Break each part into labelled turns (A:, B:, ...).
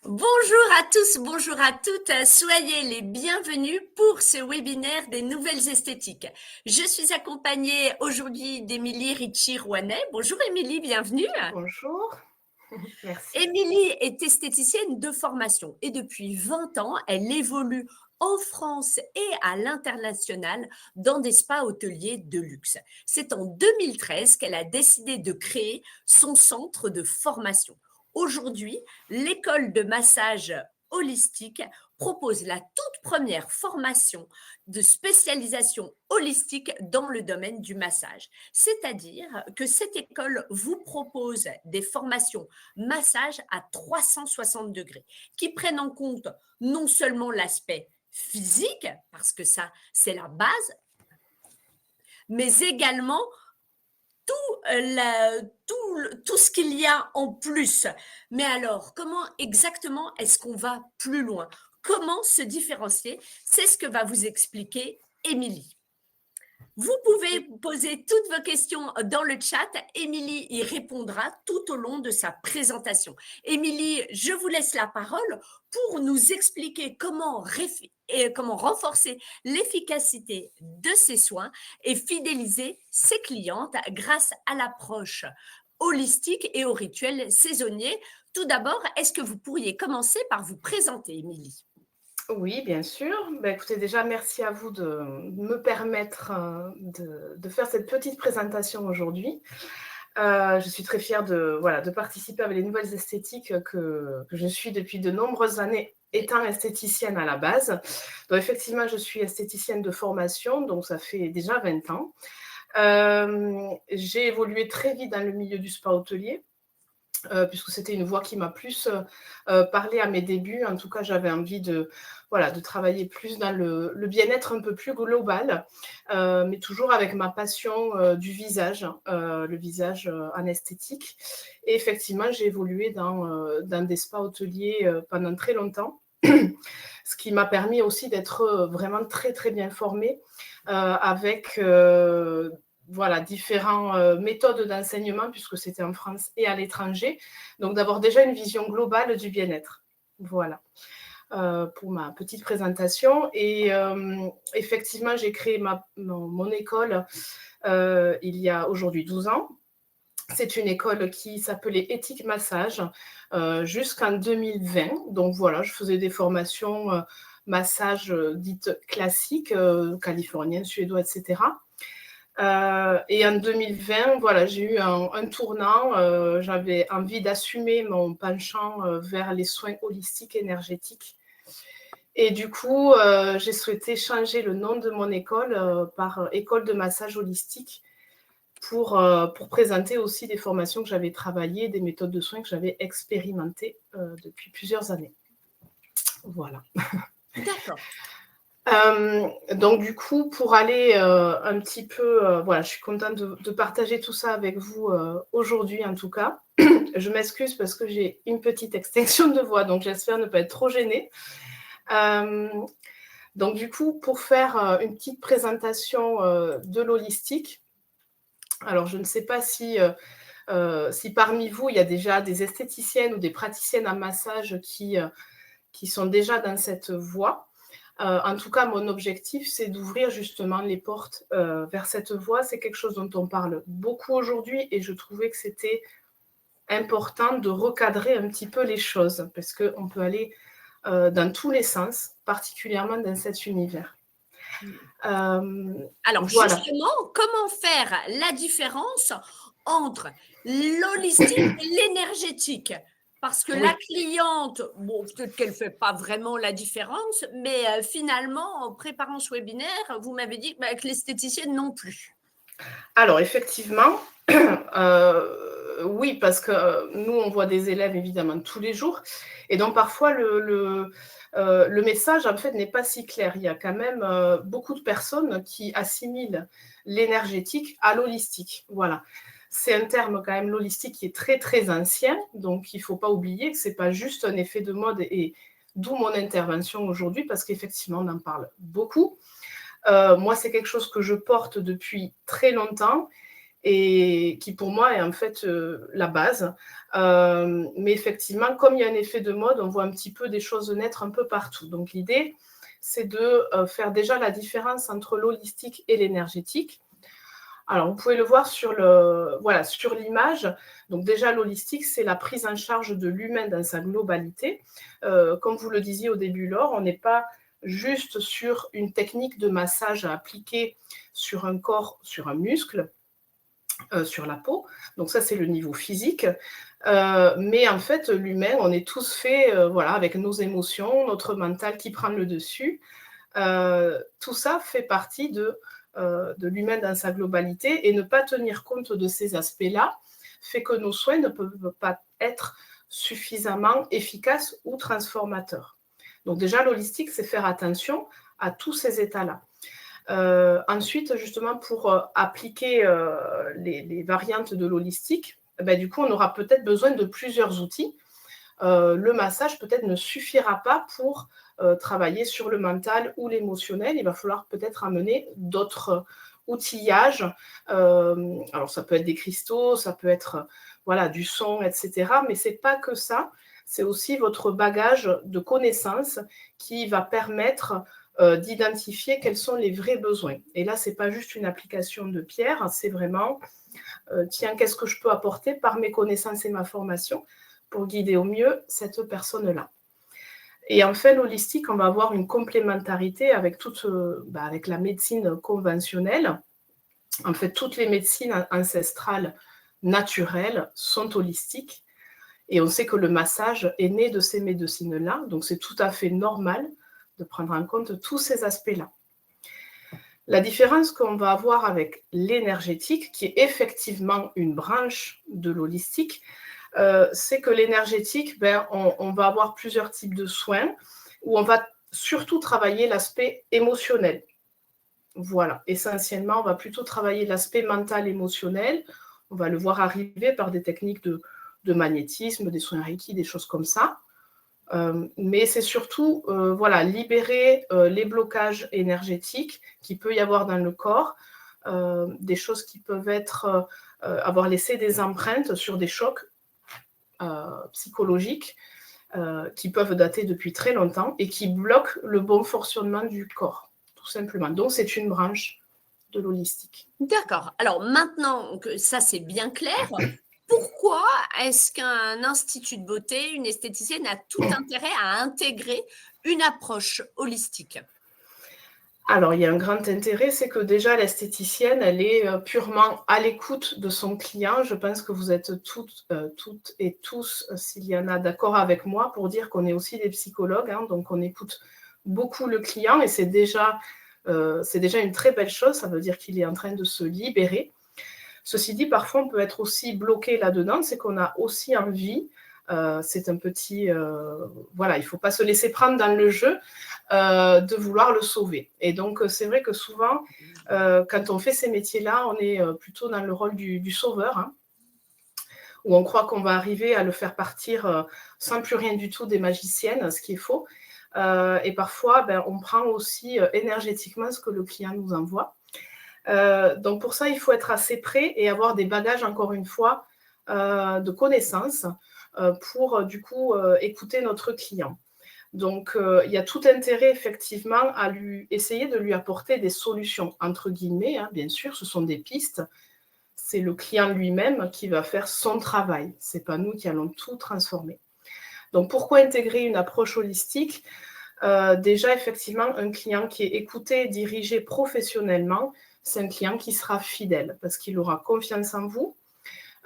A: Bonjour à tous, bonjour à toutes, soyez les bienvenus pour ce webinaire des nouvelles esthétiques. Je suis accompagnée aujourd'hui d'Émilie Ricci-Rouanet. Bonjour Émilie, bienvenue.
B: Bonjour, merci.
A: Émilie est esthéticienne de formation et depuis 20 ans, elle évolue en France et à l'international dans des spas hôteliers de luxe. C'est en 2013 qu'elle a décidé de créer son centre de formation. Aujourd'hui, l'école de massage holistique propose la toute première formation de spécialisation holistique dans le domaine du massage. C'est-à-dire que cette école vous propose des formations massage à 360 degrés qui prennent en compte non seulement l'aspect physique, parce que ça, c'est la base, mais également tout ce qu'il y a en plus. Mais alors, comment exactement est-ce qu'on va plus loin? Comment se différencier? C'est ce que va vous expliquer Émilie. Vous pouvez poser toutes vos questions dans le chat. Émilie y répondra tout au long de sa présentation. Émilie, je vous laisse la parole pour nous expliquer comment renforcer l'efficacité de ses soins et fidéliser ses clientes grâce à l'approche holistique et aux rituels saisonniers. Tout d'abord, est-ce que vous pourriez commencer par vous présenter, Émilie?
B: Oui, bien sûr. Écoutez, déjà, merci à vous de me permettre de faire cette petite présentation aujourd'hui. Je suis très fière de participer avec les nouvelles esthétiques que je suis depuis de nombreuses années, étant esthéticienne à la base. Donc, effectivement, je suis esthéticienne de formation, donc ça fait déjà 20 ans. J'ai évolué très vite dans le milieu du spa hôtelier. Puisque c'était une voie qui m'a plus parlé à mes débuts. En tout cas, j'avais envie de travailler plus dans le bien-être un peu plus global, mais toujours avec ma passion du visage, le visage en esthétique. Et effectivement, j'ai évolué dans des spas hôteliers pendant très longtemps, ce qui m'a permis aussi d'être vraiment très, très bien formée avec différentes méthodes d'enseignement, puisque c'était en France et à l'étranger. Donc, d'avoir déjà une vision globale du bien-être. Voilà. Pour ma petite présentation. Et effectivement, j'ai créé mon école il y a aujourd'hui 12 ans. C'est une école qui s'appelait Éthique Massage jusqu'en 2020. Donc voilà, je faisais des formations massage dites classiques, californiennes, suédois, etc. Et en 2020, voilà, j'ai eu un tournant. J'avais envie d'assumer mon penchant vers les soins holistiques énergétiques. Et du coup, j'ai souhaité changer le nom de mon école par École de massage holistique pour présenter aussi des formations que j'avais travaillées, des méthodes de soins que j'avais expérimentées depuis plusieurs années. Voilà.
A: D'accord.
B: Donc du coup, pour aller un petit peu, voilà, je suis contente de partager tout ça avec vous aujourd'hui en tout cas. Je m'excuse parce que j'ai une petite extinction de voix, donc j'espère ne pas être trop gênée. Donc du coup, pour faire une petite présentation de l'holistique, alors je ne sais pas si parmi vous, il y a déjà des esthéticiennes ou des praticiennes en massage qui sont déjà dans cette voie. En tout cas, mon objectif, c'est d'ouvrir justement les portes vers cette voie. C'est quelque chose dont on parle beaucoup aujourd'hui et je trouvais que c'était important de recadrer un petit peu les choses parce qu'on peut aller dans tous les sens, particulièrement dans cet univers.
A: Alors
B: Voilà.
A: justement, comment faire la différence entre l'holistique et l'énergétique? Parce que la
B: Oui.
A: cliente, bon, peut-être qu'elle ne fait pas vraiment la différence, mais finalement, en préparant ce webinaire, vous m'avez dit bah, que l'esthéticienne non plus.
B: Alors, effectivement, oui, parce que nous, on voit des élèves, évidemment, tous les jours. Et donc, parfois, le message, en fait, n'est pas si clair. Il y a quand même beaucoup de personnes qui assimilent l'énergétique à l'holistique. Voilà. C'est un terme, quand même, l'holistique, qui est très, très ancien. Donc, il ne faut pas oublier que ce n'est pas juste un effet de mode et d'où mon intervention aujourd'hui, parce qu'effectivement, on en parle beaucoup. Moi, c'est quelque chose que je porte depuis très longtemps et qui pour moi est en fait la base. Mais effectivement, comme il y a un effet de mode, on voit un petit peu des choses naître un peu partout. Donc l'idée, c'est de faire déjà la différence entre l'holistique et l'énergétique. Alors, vous pouvez le voir sur l'image. Donc déjà, l'holistique, c'est la prise en charge de l'humain dans sa globalité. Comme vous le disiez au début, Laure, on n'est pas juste sur une technique de massage à appliquer sur un corps, sur un muscle, sur la peau. Donc ça, c'est le niveau physique. Mais en fait, l'humain, on est tous faits avec nos émotions, notre mental qui prend le dessus. Tout ça fait partie de l'humain dans sa globalité, et ne pas tenir compte de ces aspects-là fait que nos soins ne peuvent pas être suffisamment efficaces ou transformateurs. Donc déjà, l'holistique, c'est faire attention à tous ces états-là. Ensuite, justement, pour appliquer les variantes de l'holistique, du coup, on aura peut-être besoin de plusieurs outils. Le massage peut-être ne suffira pas pour travailler sur le mental ou l'émotionnel. Il va falloir peut-être amener d'autres outillages. Alors, ça peut être des cristaux, ça peut être du son, etc. Mais ce n'est pas que ça. C'est aussi votre bagage de connaissances qui va permettre d'identifier quels sont les vrais besoins. Et là, ce n'est pas juste une application de pierre, c'est vraiment, tiens, qu'est-ce que je peux apporter par mes connaissances et ma formation pour guider au mieux cette personne-là. Et en fait, l'holistique, on va avoir une complémentarité avec avec la médecine conventionnelle. En fait, toutes les médecines ancestrales naturelles sont holistiques. Et on sait que le massage est né de ces médecines-là. Donc, c'est tout à fait normal de prendre en compte tous ces aspects-là. La différence qu'on va avoir avec l'énergétique, qui est effectivement une branche de l'holistique, c'est que l'énergétique, on va avoir plusieurs types de soins où on va surtout travailler l'aspect émotionnel. Voilà, essentiellement, on va plutôt travailler l'aspect mental émotionnel. On va le voir arriver par des techniques de magnétisme, des soins Reiki, des choses comme ça. Mais c'est surtout libérer les blocages énergétiques qu'il peut y avoir dans le corps, des choses qui peuvent être avoir laissé des empreintes sur des chocs psychologiques qui peuvent dater depuis très longtemps et qui bloquent le bon fonctionnement du corps, tout simplement. Donc, c'est une branche de l'holistique.
A: D'accord. Alors maintenant que ça, c'est bien clair, pourquoi est-ce qu'un institut de beauté, une esthéticienne a tout intérêt à intégrer une approche holistique?
B: Alors, il y a un grand intérêt, c'est que déjà l'esthéticienne, elle est purement à l'écoute de son client. Je pense que vous êtes toutes et tous, s'il y en a, d'accord avec moi pour dire qu'on est aussi des psychologues, hein, donc on écoute beaucoup le client, et c'est déjà une très belle chose. Ça veut dire qu'il est en train de se libérer. Ceci dit, parfois, on peut être aussi bloqué là-dedans, c'est qu'on a aussi envie, c'est un petit... il ne faut pas se laisser prendre dans le jeu, de vouloir le sauver. Et donc, c'est vrai que souvent, quand on fait ces métiers-là, on est plutôt dans le rôle du sauveur, hein, où on croit qu'on va arriver à le faire partir sans plus rien du tout des magiciennes, ce qui est faux. Et parfois, on prend aussi énergétiquement ce que le client nous envoie. Donc, pour ça, il faut être assez prêt et avoir des bagages, encore une fois, de connaissances pour, du coup, écouter notre client. Donc, il y a tout intérêt, effectivement, à essayer de lui apporter des solutions, entre guillemets, hein, bien sûr, ce sont des pistes. C'est le client lui-même qui va faire son travail. Ce n'est pas nous qui allons tout transformer. Donc, pourquoi intégrer une approche holistique ? Déjà, effectivement, un client qui est écouté et dirigé professionnellement, c'est un client qui sera fidèle parce qu'il aura confiance en vous.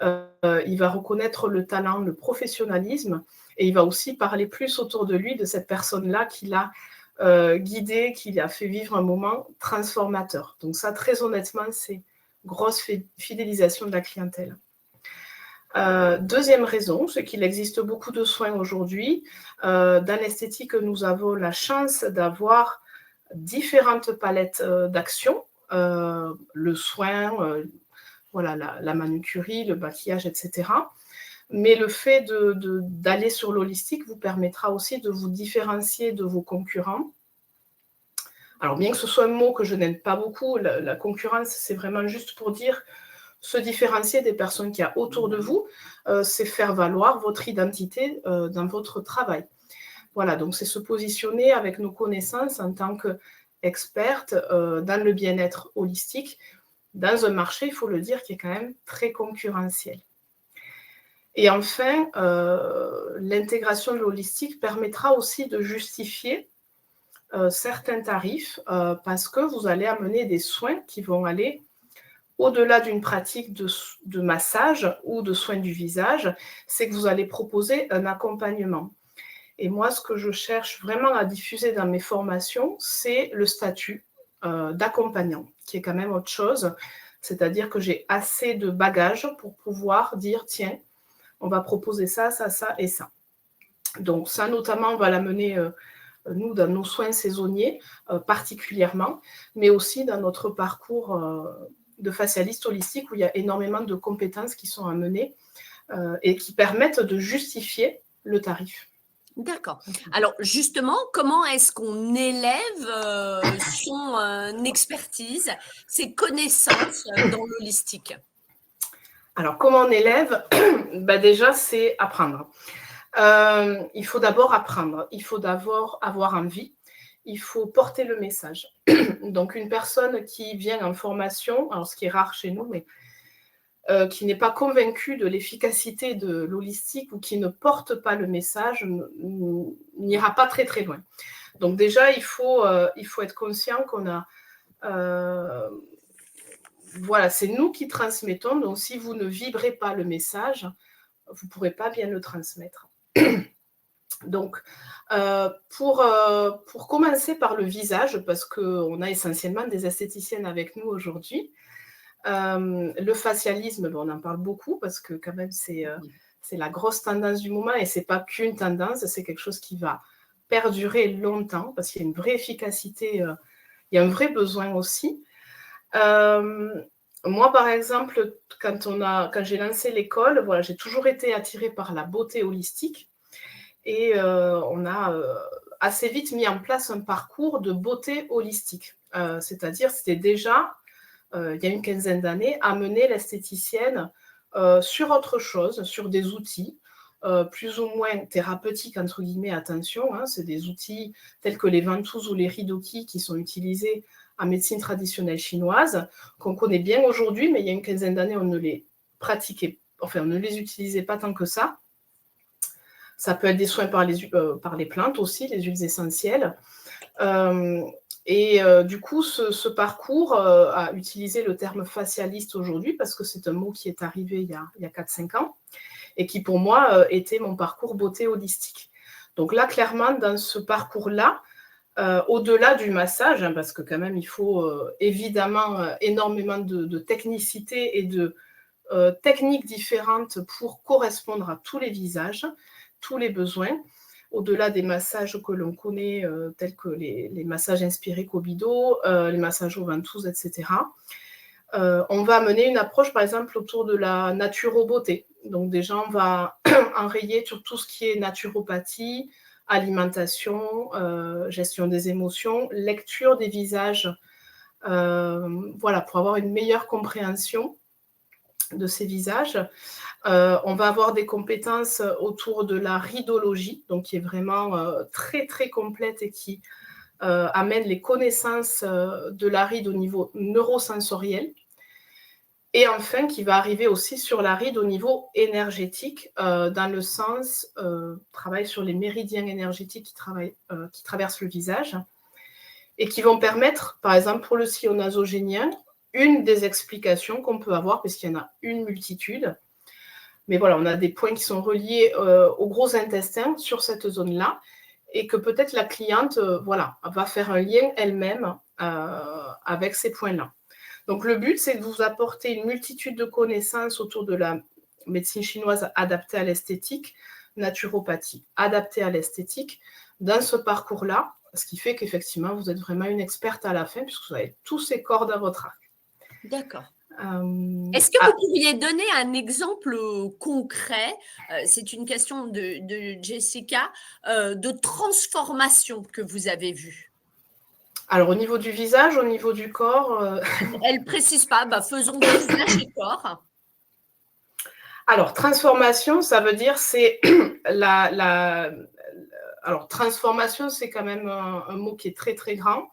B: Il va reconnaître le talent, le professionnalisme, et il va aussi parler plus autour de lui de cette personne-là qui l'a guidé, qui l'a fait vivre un moment transformateur. Donc ça, très honnêtement, c'est grosse fidélisation de la clientèle. Deuxième raison, c'est qu'il existe beaucoup de soins aujourd'hui. Dans l'esthétique, nous avons la chance d'avoir différentes palettes d'actions. Le soin, la manucurie, le maquillage, etc. Mais le fait d'aller sur l'holistique vous permettra aussi de vous différencier de vos concurrents. Alors, bien que ce soit un mot que je n'aime pas beaucoup, la concurrence, c'est vraiment juste pour dire se différencier des personnes qu'il y a autour de vous, c'est faire valoir votre identité dans votre travail. Voilà, donc c'est se positionner avec nos connaissances en tant qu'experte dans le bien-être holistique, dans un marché, il faut le dire, qui est quand même très concurrentiel. Et enfin, l'intégration de l'holistique permettra aussi de justifier certains tarifs parce que vous allez amener des soins qui vont aller au-delà d'une pratique de massage ou de soins du visage, c'est que vous allez proposer un accompagnement. Et moi, ce que je cherche vraiment à diffuser dans mes formations, c'est le statut d'accompagnant, qui est quand même autre chose. C'est-à-dire que j'ai assez de bagages pour pouvoir dire, tiens, on va proposer ça, ça, ça et ça. Donc ça, notamment, on va l'amener, nous, dans nos soins saisonniers, particulièrement, mais aussi dans notre parcours de facialiste holistique, où il y a énormément de compétences qui sont amenées et qui permettent de justifier le tarif.
A: D'accord. Alors justement, comment est-ce qu'on élève son expertise, ses connaissances dans l'holistique?
B: Alors, comment on élève? Déjà, c'est apprendre. Il faut d'abord apprendre. Il faut d'abord avoir envie. Il faut porter le message. Donc, une personne qui vient en formation, alors ce qui est rare chez nous, mais qui n'est pas convaincue de l'efficacité de l'holistique ou qui ne porte pas le message n'ira pas très très loin. Donc déjà, il faut être conscient qu'on a... voilà, c'est nous qui transmettons. Donc si vous ne vibrez pas le message, vous ne pourrez pas bien le transmettre. Donc, pour commencer par le visage, parce qu'on a essentiellement des esthéticiennes avec nous aujourd'hui, le facialisme, on en parle beaucoup parce que quand même c'est la grosse tendance du moment et c'est pas qu'une tendance, c'est quelque chose qui va perdurer longtemps parce qu'il y a une vraie efficacité, il y a un vrai besoin aussi. Moi, par exemple, quand j'ai lancé l'école, voilà, j'ai toujours été attirée par la beauté holistique et on a assez vite mis en place un parcours de beauté holistique. C'est-à-dire, c'était déjà il y a une quinzaine d'années, amener l'esthéticienne sur autre chose, sur des outils plus ou moins thérapeutiques, entre guillemets, attention, hein, c'est des outils tels que les ventouses ou les ridoki qui sont utilisés en médecine traditionnelle chinoise, qu'on connaît bien aujourd'hui, mais il y a une quinzaine d'années, on ne les pratiquait, enfin, on ne les utilisait pas tant que ça. Ça peut être des soins par les plantes aussi, les huiles essentielles. Du coup, ce parcours a utilisé le terme facialiste aujourd'hui parce que c'est un mot qui est arrivé il y a 4-5 ans et qui, pour moi, était mon parcours beauté holistique. Donc là, clairement, dans ce parcours-là, au-delà du massage, hein, parce que quand même, il faut évidemment énormément de technicité et de techniques différentes pour correspondre à tous les visages, tous les besoins, au-delà des massages que l'on connaît, tels que les massages inspirés Kobido, les massages aux ventouses, etc. On va mener une approche, par exemple, autour de la naturobeauté. Donc déjà, on va enrayer sur tout ce qui est naturopathie, alimentation, gestion des émotions, lecture des visages, voilà, pour avoir une meilleure compréhension de ces visages. On va avoir des compétences autour de la ridologie, donc qui est vraiment très très complète et qui amène les connaissances de la ride au niveau neurosensoriel. Et enfin, qui va arriver aussi sur la ride au niveau énergétique, dans le sens travail sur les méridiens énergétiques qui traversent le visage et qui vont permettre, par exemple pour le sillon nasogénien, une des explications qu'on peut avoir, puisqu'il y en a une multitude. Mais voilà, on a des points qui sont reliés au gros intestin sur cette zone-là et que peut-être la cliente voilà, va faire un lien elle-même avec ces points-là. Donc le but, c'est de vous apporter une multitude de connaissances autour de la médecine chinoise adaptée à l'esthétique, naturopathie adaptée à l'esthétique, dans ce parcours-là, ce qui fait qu'effectivement, vous êtes vraiment une experte à la fin, puisque vous avez tous ces cordes à votre arc.
A: D'accord. Est-ce que vous pourriez donner un exemple concret, c'est une question de Jessica, de transformation que vous avez vue?
B: Alors, au niveau du visage, au niveau du corps,
A: Elle précise pas, bah, faisons du visage et corps.
B: Alors, transformation, ça veut dire c'est la alors transformation, c'est quand même un mot qui est très, très grand.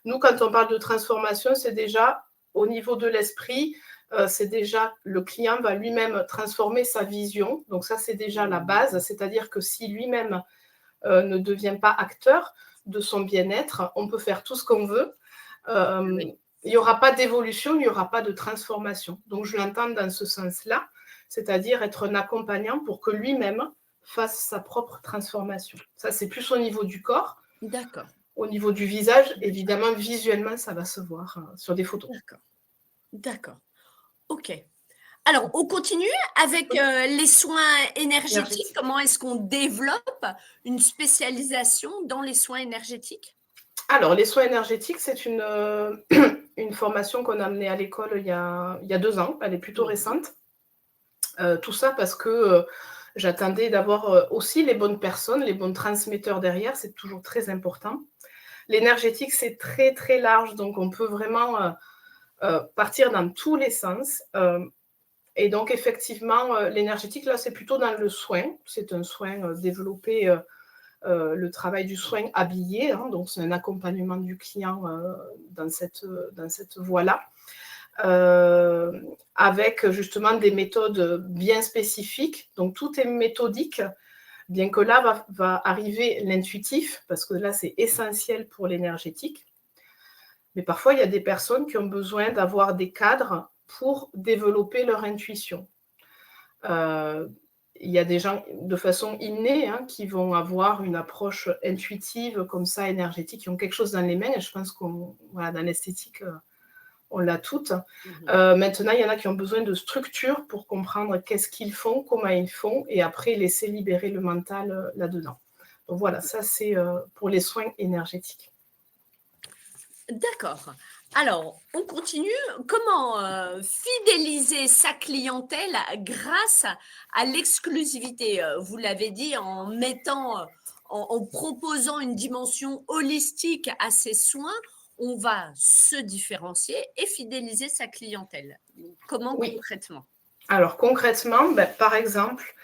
B: Nous, quand on parle de transformation, c'est déjà au niveau de l'esprit, c'est déjà le client va lui-même transformer sa vision. Donc ça, c'est déjà la base. C'est-à-dire que si lui-même ne devient pas acteur de son bien-être, on peut faire tout ce qu'on veut.
A: Oui.
B: Il n'y aura pas d'évolution, il n'y aura pas de transformation. Donc je l'entends dans ce sens-là, c'est-à-dire être un accompagnant pour que lui-même fasse sa propre transformation. Ça, c'est plus au niveau du corps.
A: D'accord.
B: Au niveau du visage, évidemment, visuellement, ça va se voir sur des photos.
A: D'accord. D'accord. OK. Alors, on continue avec,
B: Oui,
A: les soins énergétiques.
B: énergétique.
A: Comment est-ce qu'on développe une spécialisation dans les soins énergétiques?
B: Alors, les soins énergétiques, c'est une formation qu'on a menée à l'école il y a 2 ans. Elle est plutôt
A: Mmh.
B: récente. Tout ça parce que j'attendais d'avoir aussi les bonnes personnes, les bons transmetteurs derrière. C'est toujours très important. L'énergétique, c'est très, très large. Donc, on peut vraiment partir dans tous les sens. Et donc, effectivement, l'énergétique, là, c'est plutôt dans le soin. C'est un soin développé, le travail du soin habillé. Hein, donc, c'est un accompagnement du client dans cette voie-là. Avec justement des méthodes bien spécifiques. Donc, tout est méthodique, bien que là va arriver l'intuitif, parce que là, c'est essentiel pour l'énergétique. Mais parfois, il y a des personnes qui ont besoin d'avoir des cadres pour développer leur intuition. Il y a des gens de façon innée hein, qui vont avoir une approche intuitive comme ça, énergétique, qui ont quelque chose dans les mains. Et je pense qu'on, voilà, dans l'esthétique, on l'a toutes.
A: Mmh.
B: Maintenant, il y en a qui ont besoin de structure pour comprendre qu'est-ce qu'ils font, comment ils font, et après laisser libérer le mental là-dedans. Donc voilà, ça c'est pour les soins énergétiques.
A: D'accord. Alors, on continue. Comment, fidéliser sa clientèle grâce à l'exclusivité? Vous l'avez dit en mettant, en proposant une dimension holistique à ses soins, on va se différencier et fidéliser sa clientèle. Comment
B: Oui,
A: concrètement?
B: alors concrètement, ben, par exemple,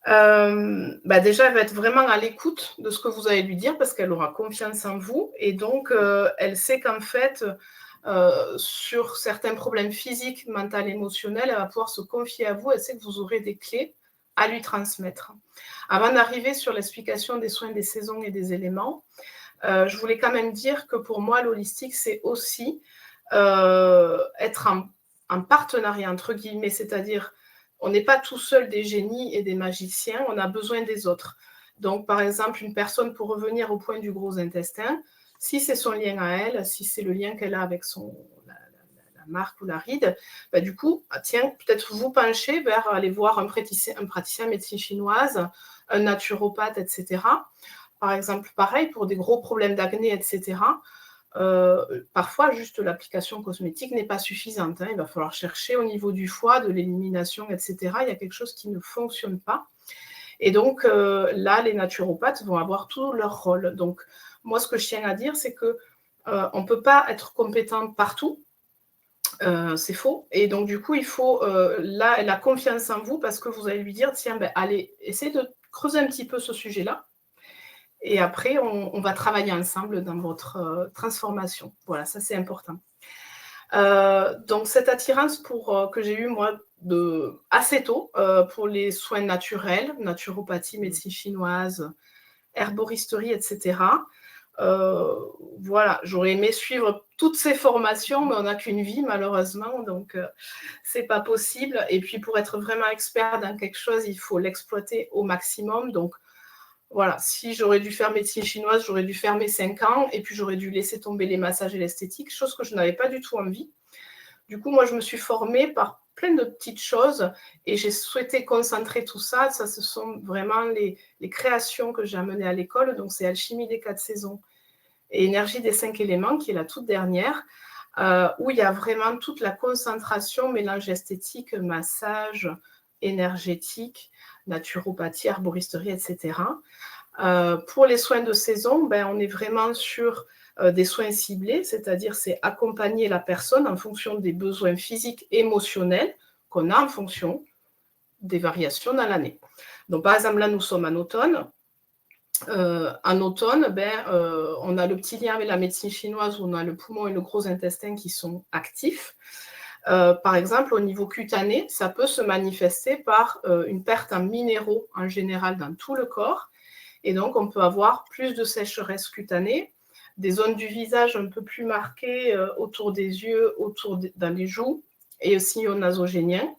B: déjà, elle va être vraiment à l'écoute de ce que vous allez lui dire parce qu'elle aura confiance en vous et donc elle sait qu'en fait, sur certains problèmes physiques, mentaux, émotionnels, elle va pouvoir se confier à vous. Elle sait que vous aurez des clés à lui transmettre. Avant d'arriver sur l'explication des soins des saisons et des éléments, je voulais quand même dire que pour moi, l'holistique, c'est aussi être en partenariat, entre guillemets, c'est-à-dire on n'est pas tout seul des génies et des magiciens, on a besoin des autres. Donc, par exemple, une personne, pour revenir au point du gros intestin, si c'est son lien à elle, si c'est le lien qu'elle a avec la marque ou la ride, bah, du coup, tiens, peut-être vous pencher vers aller voir un praticien médecine chinoise, un naturopathe, etc. Par exemple, pareil, pour des gros problèmes d'acné, etc., parfois, juste l'application cosmétique n'est pas suffisante. Hein. Il va falloir chercher au niveau du foie, de l'élimination, etc. Il y a quelque chose qui ne fonctionne pas. Et donc, là, les naturopathes vont avoir tout leur rôle. Donc, moi, ce que je tiens à dire, c'est que on ne peut pas être compétent partout. C'est faux. Et donc, du coup, il faut, là, elle a confiance en vous parce que vous allez lui dire, tiens, ben, allez, essayez de creuser un petit peu ce sujet-là. Et après, on va travailler ensemble dans votre transformation. Voilà, ça c'est important. Donc cette attirance que j'ai eue moi assez tôt pour les soins naturels, naturopathie, médecine chinoise, herboristerie, etc. Euh, voilà, j'aurais aimé suivre toutes ces formations, mais on n'a qu'une vie malheureusement, donc c'est pas possible. Et puis pour être vraiment expert dans quelque chose, il faut l'exploiter au maximum. Donc voilà, si j'aurais dû faire médecine chinoise, j'aurais dû faire mes 5 ans et puis j'aurais dû laisser tomber les massages et l'esthétique, chose que je n'avais pas du tout envie. Du coup, moi, je me suis formée par plein de petites choses et j'ai souhaité concentrer tout ça. Ça, ce sont vraiment les créations que j'ai amenées à l'école. Donc, c'est Alchimie des 4 saisons et Énergie des 5 éléments, qui est la toute dernière, où il y a vraiment toute la concentration, mélange esthétique, massage, énergétique, naturopathie, herboristerie, etc. Pour les soins de saison, on est vraiment sur des soins ciblés, c'est-à-dire c'est accompagner la personne en fonction des besoins physiques et émotionnels qu'on a en fonction des variations dans l'année. Donc, par exemple, là, nous sommes en automne. En automne, on a le petit lien avec la médecine chinoise où on a le poumon et le gros intestin qui sont actifs. Par exemple, au niveau cutané, ça peut se manifester par une perte en minéraux en général dans tout le corps. Et donc, on peut avoir plus de sécheresse cutanée, des zones du visage un peu plus marquées autour des yeux, dans les joues et aussi au nasogénien.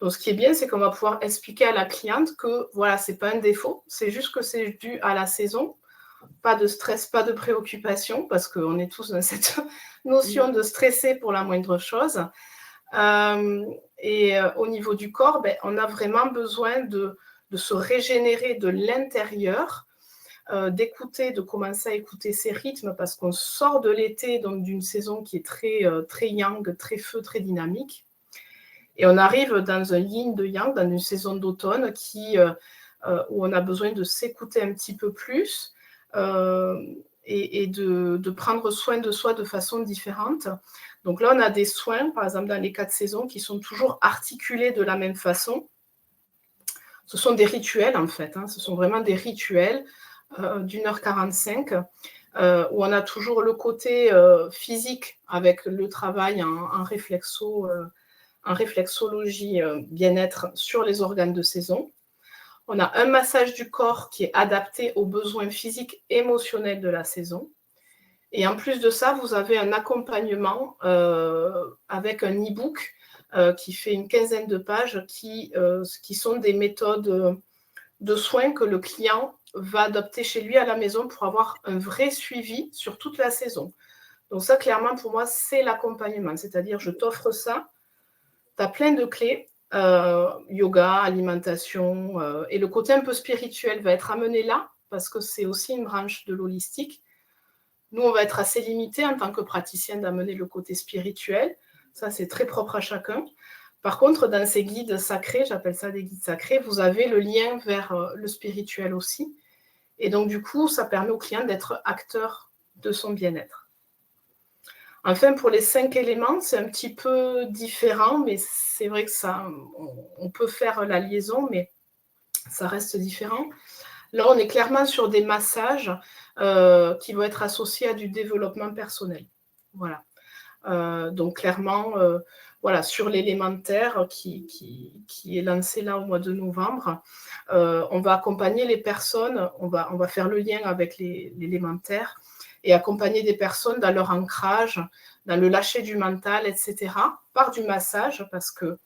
B: Donc, ce qui est bien, c'est qu'on va pouvoir expliquer à la cliente que voilà, ce n'est pas un défaut, c'est juste que c'est dû à la saison. Pas de stress, pas de préoccupation, parce qu'on est tous dans cette notion de stresser pour la moindre chose. Au niveau du corps, on a vraiment besoin de se régénérer de l'intérieur, de commencer à écouter ses rythmes, parce qu'on sort de l'été, donc d'une saison qui est très yang, très feu, très dynamique. Et on arrive dans un yin de yang, dans une saison d'automne où on a besoin de s'écouter un petit peu plus et de prendre soin de soi de façon différente. Donc là, on a des soins, par exemple dans les 4 saisons, qui sont toujours articulés de la même façon. Ce sont des rituels, en fait. Ce sont vraiment des rituels d'1h45 où on a toujours le côté physique avec le travail en réflexologie bien-être sur les organes de saison. On a un massage du corps qui est adapté aux besoins physiques et émotionnels de la saison. Et en plus de ça, vous avez un accompagnement avec un e-book qui fait une quinzaine de pages qui sont des méthodes de soins que le client va adopter chez lui à la maison pour avoir un vrai suivi sur toute la saison. Donc ça, clairement, pour moi, c'est l'accompagnement. C'est-à-dire, je t'offre ça, tu as plein de clés, yoga, alimentation, et le côté un peu spirituel va être amené là, parce que c'est aussi une branche de l'holistique. Nous, on va être assez limité en tant que praticien d'amener le côté spirituel. Ça, c'est très propre à chacun. Par contre, dans ces guides sacrés, j'appelle ça des guides sacrés, vous avez le lien vers le spirituel aussi. Et donc, du coup, ça permet au client d'être acteur de son bien-être. Enfin, pour les 5 éléments, c'est un petit peu différent, mais c'est vrai que on peut faire la liaison, mais ça reste différent. Là, on est clairement sur des massages qui vont être associés à du développement personnel. Voilà. Donc, clairement, sur l'élémentaire qui est lancé là au mois de novembre, on va accompagner les personnes, on va faire le lien avec l'élémentaire et accompagner des personnes dans leur ancrage, dans le lâcher du mental, etc., par du massage, parce que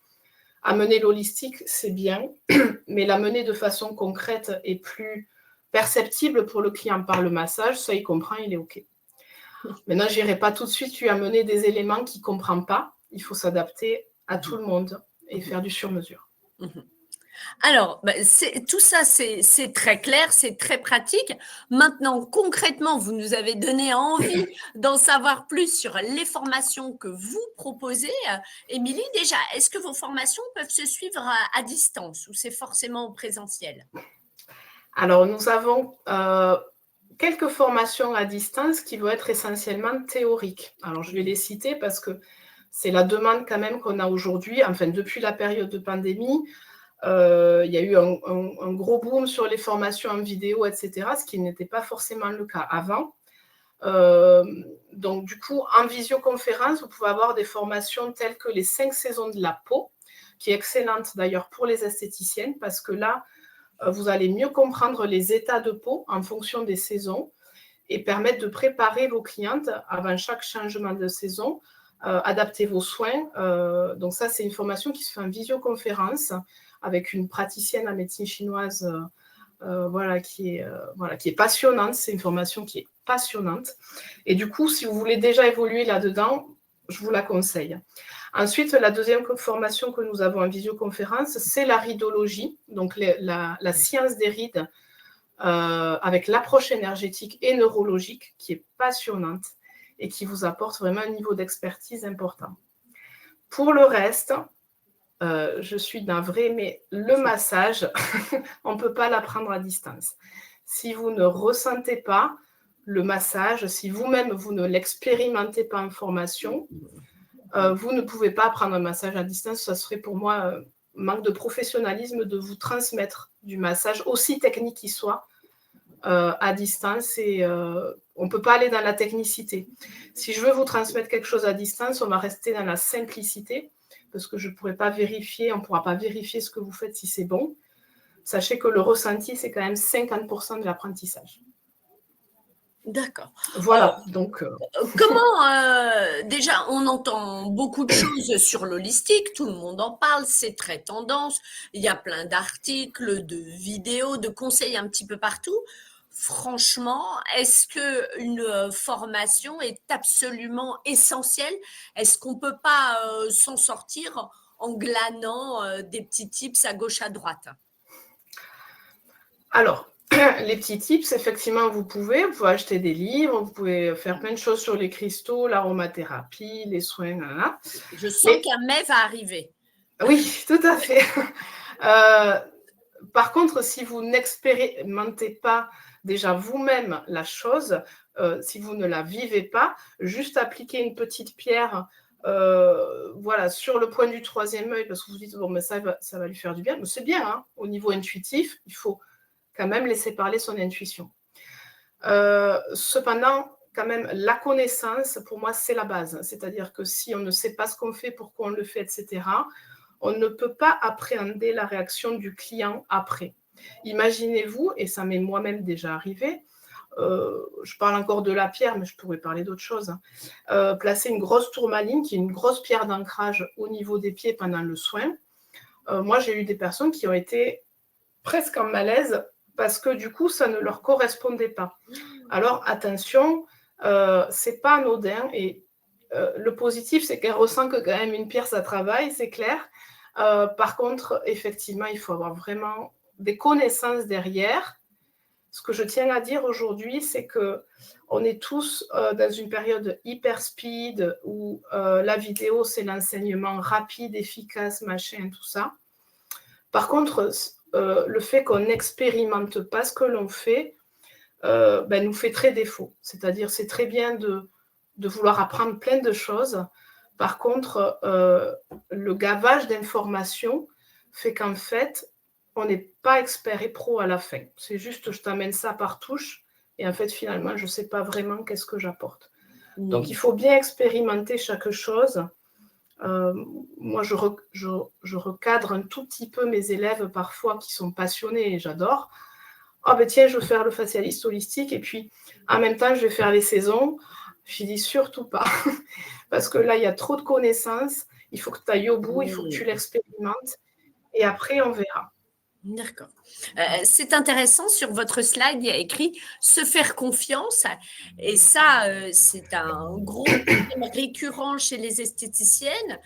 B: amener l'holistique, c'est bien, mais l'amener de façon concrète et plus perceptible pour le client par le massage, ça, il comprend, il est OK. Maintenant, je n'irai pas tout de suite lui amener des éléments qu'il ne comprend pas. Il faut s'adapter à tout le monde et faire du sur-mesure.
A: Alors, tout ça, c'est très clair, c'est très pratique. Maintenant, concrètement, vous nous avez donné envie d'en savoir plus sur les formations que vous proposez. Émilie, déjà, est-ce que vos formations peuvent se suivre à distance ou c'est forcément en présentiel?
B: Alors, nous avons quelques formations à distance qui vont être essentiellement théoriques. Alors, je vais les citer parce que c'est la demande quand même qu'on a aujourd'hui, enfin, depuis la période de pandémie. Il y a eu un gros boom sur les formations en vidéo, etc., ce qui n'était pas forcément le cas avant. Donc, du coup, en visioconférence, vous pouvez avoir des formations telles que les 5 saisons de la peau, qui est excellente d'ailleurs pour les esthéticiennes, parce que là, vous allez mieux comprendre les états de peau en fonction des saisons et permettre de préparer vos clientes avant chaque changement de saison, adapter vos soins. Donc ça, c'est une formation qui se fait en visioconférence avec une praticienne en médecine chinoise qui est passionnante. C'est une formation qui est passionnante. Et du coup, si vous voulez déjà évoluer là-dedans, je vous la conseille. Ensuite, la deuxième formation que nous avons en visioconférence, c'est la ridologie, donc la science des rides avec l'approche énergétique et neurologique qui est passionnante et qui vous apporte vraiment un niveau d'expertise important. Pour le reste, je suis navrée, mais le massage, on ne peut pas l'apprendre à distance. Si vous ne ressentez pas le massage, si vous-même, vous ne l'expérimentez pas en formation, vous ne pouvez pas apprendre un massage à distance. Ça serait pour moi manque de professionnalisme de vous transmettre du massage, aussi technique qu'il soit, à distance. Et on ne peut pas aller dans la technicité. Si je veux vous transmettre quelque chose à distance, on va rester dans la simplicité, parce que je ne pourrai pas vérifier, on ne pourra pas vérifier ce que vous faites si c'est bon. Sachez que le ressenti, c'est quand même 50% de l'apprentissage.
A: D'accord.
B: Voilà, donc...
A: Comment, déjà, on entend beaucoup de choses sur l'holistique, tout le monde en parle, c'est très tendance, il y a plein d'articles, de vidéos, de conseils un petit peu partout. Franchement, est-ce qu'une formation est absolument essentielle? Est-ce qu'on ne peut pas s'en sortir en glanant des petits tips à gauche, à droite?
B: Alors, les petits tips, effectivement, vous pouvez acheter des livres, vous pouvez faire plein de choses sur les cristaux, l'aromathérapie, les soins, là.
A: Je sens qu'un mais va arriver.
B: Oui, tout à fait. Par contre, si vous n'expérimentez pas déjà vous-même la chose, si vous ne la vivez pas, juste appliquer une petite pierre voilà, sur le point du troisième œil, parce que vous dites, bon, mais ça va lui faire du bien. Mais c'est bien, hein, au niveau intuitif, il faut quand même laisser parler son intuition. Cependant, quand même, la connaissance, pour moi, c'est la base. C'est-à-dire que si on ne sait pas ce qu'on fait, pourquoi on le fait, etc., on ne peut pas appréhender la réaction du client après. Imaginez-vous, et ça m'est moi-même déjà arrivé, je parle encore de la pierre, mais je pourrais parler d'autre chose, placer une grosse tourmaline, qui est une grosse pierre d'ancrage au niveau des pieds pendant le soin. Moi, j'ai eu des personnes qui ont été presque en malaise parce que du coup, ça ne leur correspondait pas. Alors, attention, c'est pas anodin, et le positif, c'est qu'elle ressent que quand même une pierre, ça travaille, c'est clair. Par contre, effectivement, il faut avoir vraiment des connaissances derrière. Ce que je tiens à dire aujourd'hui, c'est qu'on est tous dans une période hyper speed où la vidéo, c'est l'enseignement rapide, efficace, machin, tout ça. Par contre, le fait qu'on n'expérimente pas ce que l'on fait nous fait très défaut. C'est-à-dire, c'est très bien de vouloir apprendre plein de choses. Par contre, le gavage d'informations fait qu'en fait, on n'est pas expert et pro à la fin. C'est juste, je t'amène ça par touche, et en fait, finalement, je ne sais pas vraiment qu'est-ce que j'apporte. Donc, il faut bien expérimenter chaque chose. Moi, je recadre un tout petit peu mes élèves parfois qui sont passionnés, et j'adore. Oh ben tiens, je veux faire le facialiste holistique, et puis en même temps, je vais faire les saisons. Je dis surtout pas, parce que là, il y a trop de connaissances. Il faut que tu ailles au bout, il faut que tu l'expérimentes, et après, on verra.
A: D'accord. C'est intéressant, sur votre slide, il y a écrit se faire confiance. Et ça, c'est un gros thème récurrent chez les esthéticiennes.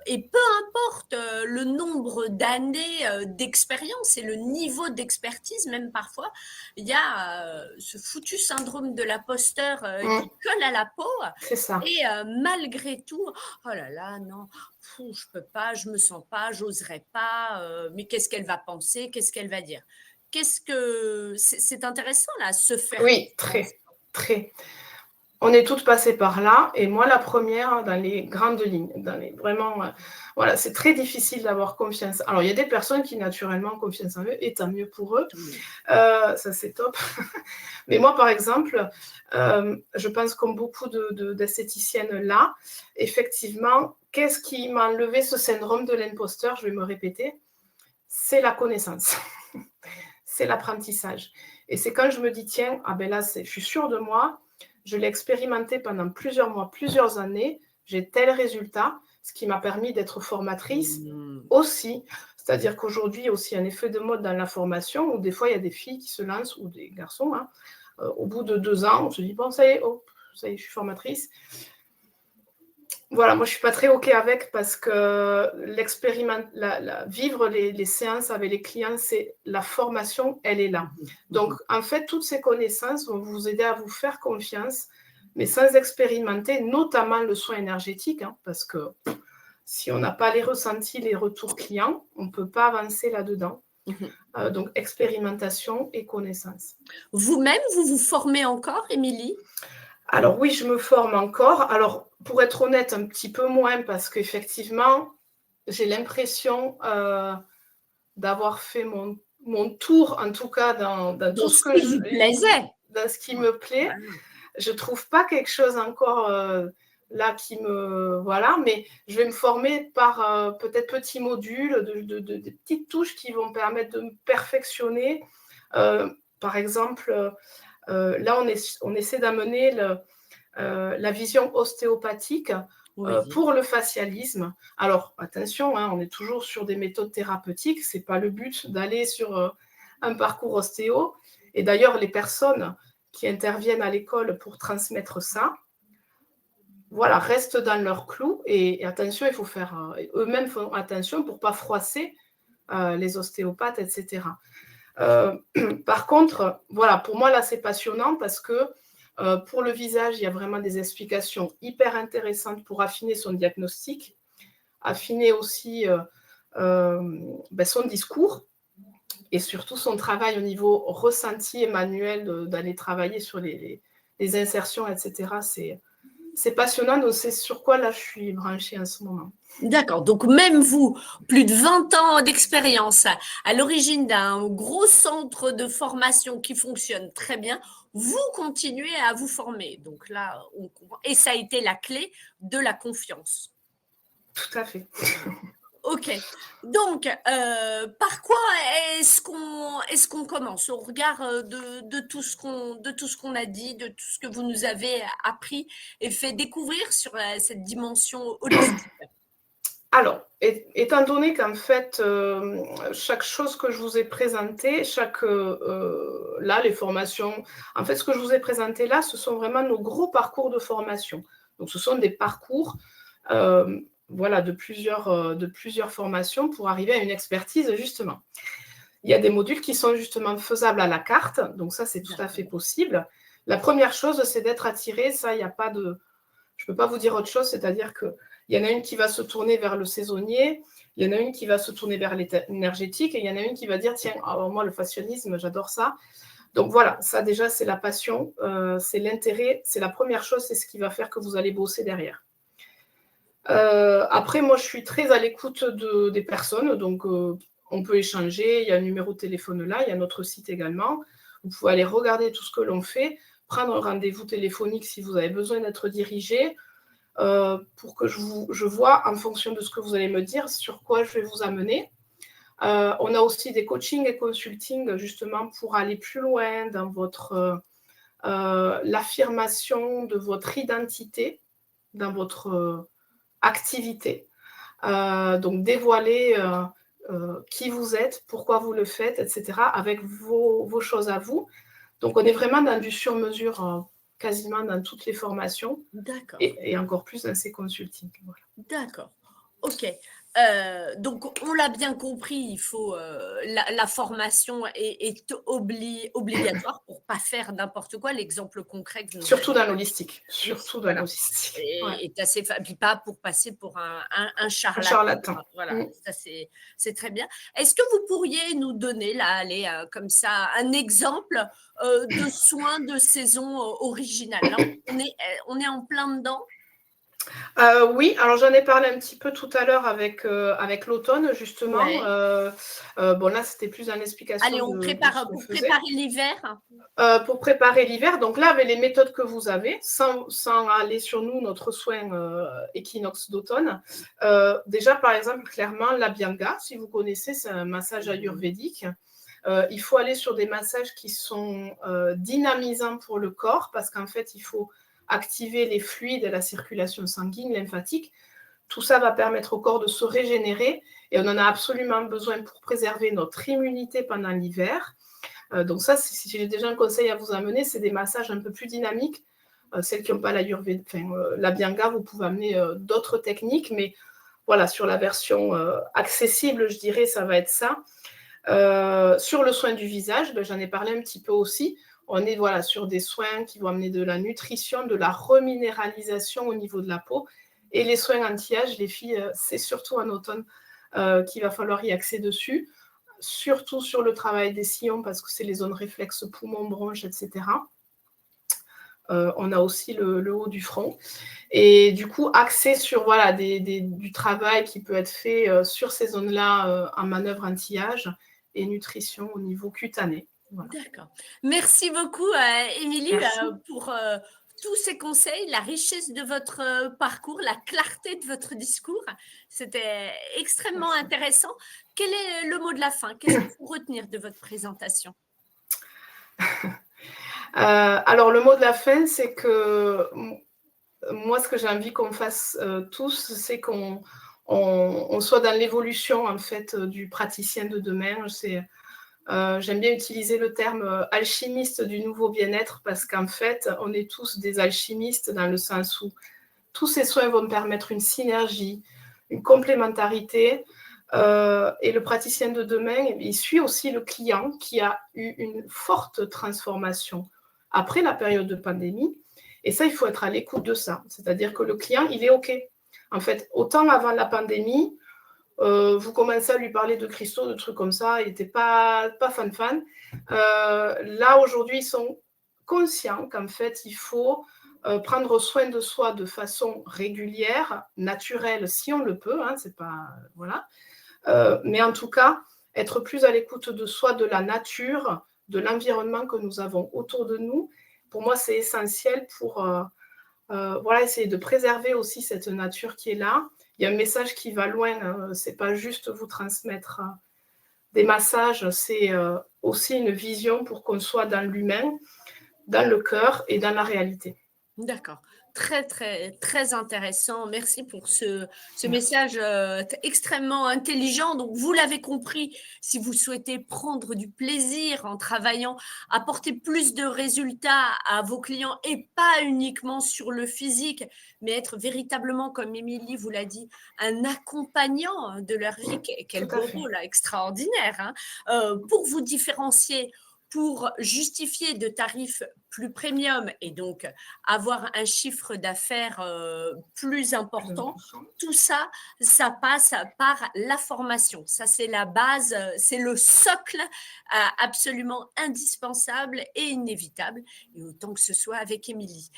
A: Et peu importe le nombre d'années d'expérience et le niveau d'expertise, même parfois, il y a ce foutu syndrome de l'imposteur qui colle à la peau.
B: C'est ça.
A: Et malgré tout, oh là là, non, je peux pas, je me sens pas, j'oserais pas, mais qu'est-ce qu'elle va penser, qu'est-ce qu'elle va dire? C'est intéressant là, se faire
B: Oui, très, très. On est toutes passées par là, et moi la première, dans les grandes lignes, vraiment, voilà, c'est très difficile d'avoir confiance. Alors, il y a des personnes qui naturellement ont confiance en eux, et tant mieux pour eux, ça c'est top. Mais moi, par exemple, je pense comme beaucoup d'esthéticiennes là, effectivement, qu'est-ce qui m'a enlevé ce syndrome de l'imposteur? Je vais me répéter, c'est la connaissance, c'est l'apprentissage. Et c'est quand je me dis, tiens, ah ben là, je suis sûre de moi, je l'ai expérimenté pendant plusieurs mois, plusieurs années, j'ai tel résultat, ce qui m'a permis d'être formatrice aussi. C'est-à-dire qu'aujourd'hui, il y a aussi un effet de mode dans la formation, où des fois, il y a des filles qui se lancent, ou des garçons, hein, au bout de 2 ans, on se dit, bon, ça y est, je suis formatrice. Voilà, moi, je ne suis pas très OK avec, parce que vivre les séances avec les clients, c'est la formation, elle est là. Donc, en fait, toutes ces connaissances vont vous aider à vous faire confiance, mais sans expérimenter, notamment le soin énergétique, hein, parce que si on n'a pas les ressentis, les retours clients, on ne peut pas avancer là-dedans.
A: Mhm.
B: Donc, expérimentation et connaissance.
A: Vous-même, vous vous formez encore, Émilie?
B: Alors oui, je me forme encore. Alors, pour être honnête, un petit peu moins parce qu'effectivement, j'ai l'impression d'avoir fait mon tour, en tout cas dans tout
A: Dans
B: ce
A: ce
B: que
A: qui vous plaisait.
B: dans ce qui me plaît.
A: Voilà.
B: Je ne trouve pas quelque chose encore là qui me... Voilà, mais je vais me former par peut-être petits modules, des petites touches qui vont me permettre de me perfectionner. Par exemple, là, on essaie d'amener la vision ostéopathique
A: Oui.
B: pour le facialisme. Alors, attention, hein, on est toujours sur des méthodes thérapeutiques. Ce n'est pas le but d'aller sur un parcours ostéo. Et d'ailleurs, les personnes qui interviennent à l'école pour transmettre ça, voilà, restent dans leur clou. Et attention, il faut faire... eux-mêmes font attention pour ne pas froisser les ostéopathes, etc. Par contre, voilà, pour moi, là, c'est passionnant parce que pour le visage, il y a vraiment des explications hyper intéressantes pour affiner son diagnostic, affiner aussi son discours et surtout son travail au niveau ressenti et manuel, d'aller travailler sur les insertions, etc. C'est passionnant, donc c'est sur quoi là je suis branchée en ce moment.
A: D'accord. Donc, même vous, plus de 20 ans d'expérience, à l'origine d'un gros centre de formation qui fonctionne très bien, vous continuez à vous former. Donc là, on comprend. Et ça a été la clé de la confiance.
B: Tout à fait.
A: Ok. Donc, par quoi est-ce qu'on commence au regard de tout ce qu'on a dit, de tout ce que vous nous avez appris et fait découvrir sur cette dimension holistique?
B: Alors, étant donné qu'en fait, chaque chose que je vous ai présentée, là, les formations, en fait, ce que je vous ai présenté là, ce sont vraiment nos gros parcours de formation. Donc, ce sont des parcours voilà, de plusieurs formations pour arriver à une expertise, justement. Il y a des modules qui sont justement faisables à la carte, donc ça, c'est tout à fait possible. La première chose, c'est d'être attiré, ça, il n'y a pas de... Je ne peux pas vous dire autre chose, c'est-à-dire qu'il y en a une qui va se tourner vers le saisonnier, il y en a une qui va se tourner vers l'énergétique, et il y en a une qui va dire, tiens, alors moi, le facialisme, j'adore ça. Donc voilà, ça déjà, c'est la passion, c'est l'intérêt, c'est la première chose, c'est ce qui va faire que vous allez bosser derrière. Après, moi, je suis très à l'écoute des personnes, donc on peut échanger, il y a un numéro de téléphone là, il y a notre site également. Vous pouvez aller regarder tout ce que l'on fait, prendre un rendez-vous téléphonique si vous avez besoin d'être dirigé, pour que je vois, en fonction de ce que vous allez me dire, sur quoi je vais vous amener. On a aussi des coachings et consulting, justement, pour aller plus loin dans l'affirmation de votre identité, dans votre activité. Donc, dévoiler qui vous êtes, pourquoi vous le faites, etc., avec vos choses à vous. Donc, on est vraiment dans du sur-mesure, quasiment dans toutes les formations.
A: D'accord.
B: Et encore plus dans ces consultings. Voilà.
A: D'accord. Ok. Donc, on l'a bien compris, il faut la formation est obligatoire pour pas faire n'importe quoi. L'exemple concret que vous nous
B: Surtout
A: avez
B: dans l'holistique.
A: dit,
B: Surtout dans
A: voilà,
B: l'holistique. Ouais.
A: est assez puis pas pour passer pour un
B: Un
A: charlatan.
B: charlatan.
A: Voilà, ça c'est très bien. Est-ce que vous pourriez nous donner là, allez, comme ça, un exemple de soins de saison original? Là, on est en plein dedans.
B: Oui, alors j'en ai parlé un petit peu tout à l'heure avec l'automne, justement.
A: Ouais.
B: Bon, là, c'était plus une explication
A: Allez, on
B: de ce
A: prépare
B: qu'on
A: pour
B: faisait.
A: préparer l'hiver.
B: Pour préparer l'hiver, donc là, avec les méthodes que vous avez, sans aller sur nous, notre soin équinoxe d'automne, déjà, par exemple, clairement, l'Abhyanga, si vous connaissez, c'est un massage ayurvédique. Il faut aller sur des massages qui sont dynamisants pour le corps, parce qu'en fait, il faut activer les fluides et la circulation sanguine, lymphatique. Tout ça va permettre au corps de se régénérer, et on en a absolument besoin pour préserver notre immunité pendant l'hiver. Donc ça, si j'ai déjà un conseil à vous amener, c'est des massages un peu plus dynamiques. Celles qui n'ont pas l'Abhyanga, vous pouvez amener d'autres techniques, mais voilà, sur la version accessible, je dirais, ça va être ça. Sur le soin du visage, j'en ai parlé un petit peu aussi. On est voilà, sur des soins qui vont amener de la nutrition, de la reminéralisation au niveau de la peau. Et les soins anti-âge, les filles, c'est surtout en automne qu'il va falloir y axer dessus. surtout sur le travail des sillons parce que c'est les zones réflexes poumons, bronches, etc. On a aussi le haut du front. Et du coup, axé sur voilà, du travail qui peut être fait sur ces zones-là en manœuvre anti-âge et nutrition au niveau cutané. Voilà.
A: D'accord. Merci beaucoup, Émilie, pour tous ces conseils, la richesse de votre parcours, la clarté de votre discours. C'était extrêmement intéressant. Quel est le mot de la fin? Qu'est-ce qu'il faut retenir de votre présentation?
B: Alors, le mot de la fin, c'est que moi, ce que j'ai envie qu'on fasse tous, c'est qu'on soit dans l'évolution, en fait, du praticien de demain. J'aime bien utiliser le terme alchimiste du nouveau bien-être parce qu'en fait, on est tous des alchimistes dans le sens où tous ces soins vont permettre une synergie, une complémentarité. Et le praticien de demain, il suit aussi le client qui a eu une forte transformation après la période de pandémie. Et ça, il faut être à l'écoute de ça. C'est-à-dire que le client, il est OK. En fait, autant avant la pandémie, vous commencez à lui parler de cristaux, de trucs comme ça, il n'était pas fan. Là, aujourd'hui, ils sont conscients qu'en fait, il faut prendre soin de soi de façon régulière, naturelle, si on le peut. Hein, c'est pas, voilà. Mais en tout cas, être plus à l'écoute de soi, de la nature, de l'environnement que nous avons autour de nous. Pour moi, c'est essentiel pour voilà, essayer de préserver aussi cette nature qui est là. Il y a un message qui va loin, hein. Ce n'est pas juste vous transmettre des massages, c'est aussi une vision pour qu'on soit dans l'humain, dans le cœur et dans la réalité.
A: D'accord. Très, très, très intéressant. Merci pour ce message extrêmement intelligent. Donc, vous l'avez compris, si vous souhaitez prendre du plaisir en travaillant, apporter plus de résultats à vos clients et pas uniquement sur le physique, mais être véritablement, comme Émilie vous l'a dit, un accompagnant de leur vie. Quel beau rôle, extraordinaire, hein, pour vous différencier, pour justifier de tarifs plus premium et donc avoir un chiffre d'affaires plus important, tout ça, ça passe par la formation. Ça, c'est la base, c'est le socle absolument indispensable et inévitable, et autant que ce soit avec Émilie.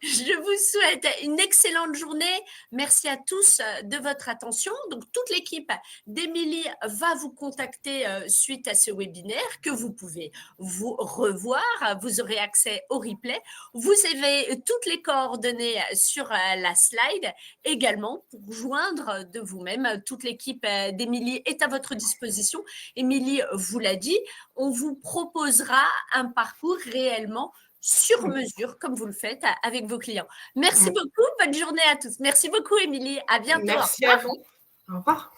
A: Je vous souhaite une excellente journée. Merci à tous de votre attention. Donc, toute l'équipe d'Émilie va vous contacter suite à ce webinaire que vous pouvez vous revoir. Vous aurez accès au replay. Vous avez toutes les coordonnées sur la slide. Également, pour joindre de vous-même, toute l'équipe d'Émilie est à votre disposition. Émilie vous l'a dit, on vous proposera un parcours réellement sur mesure, comme vous le faites avec vos clients. Merci beaucoup. Bonne journée à tous. Merci beaucoup, Émilie. À bientôt.
B: Merci à vous. Au revoir.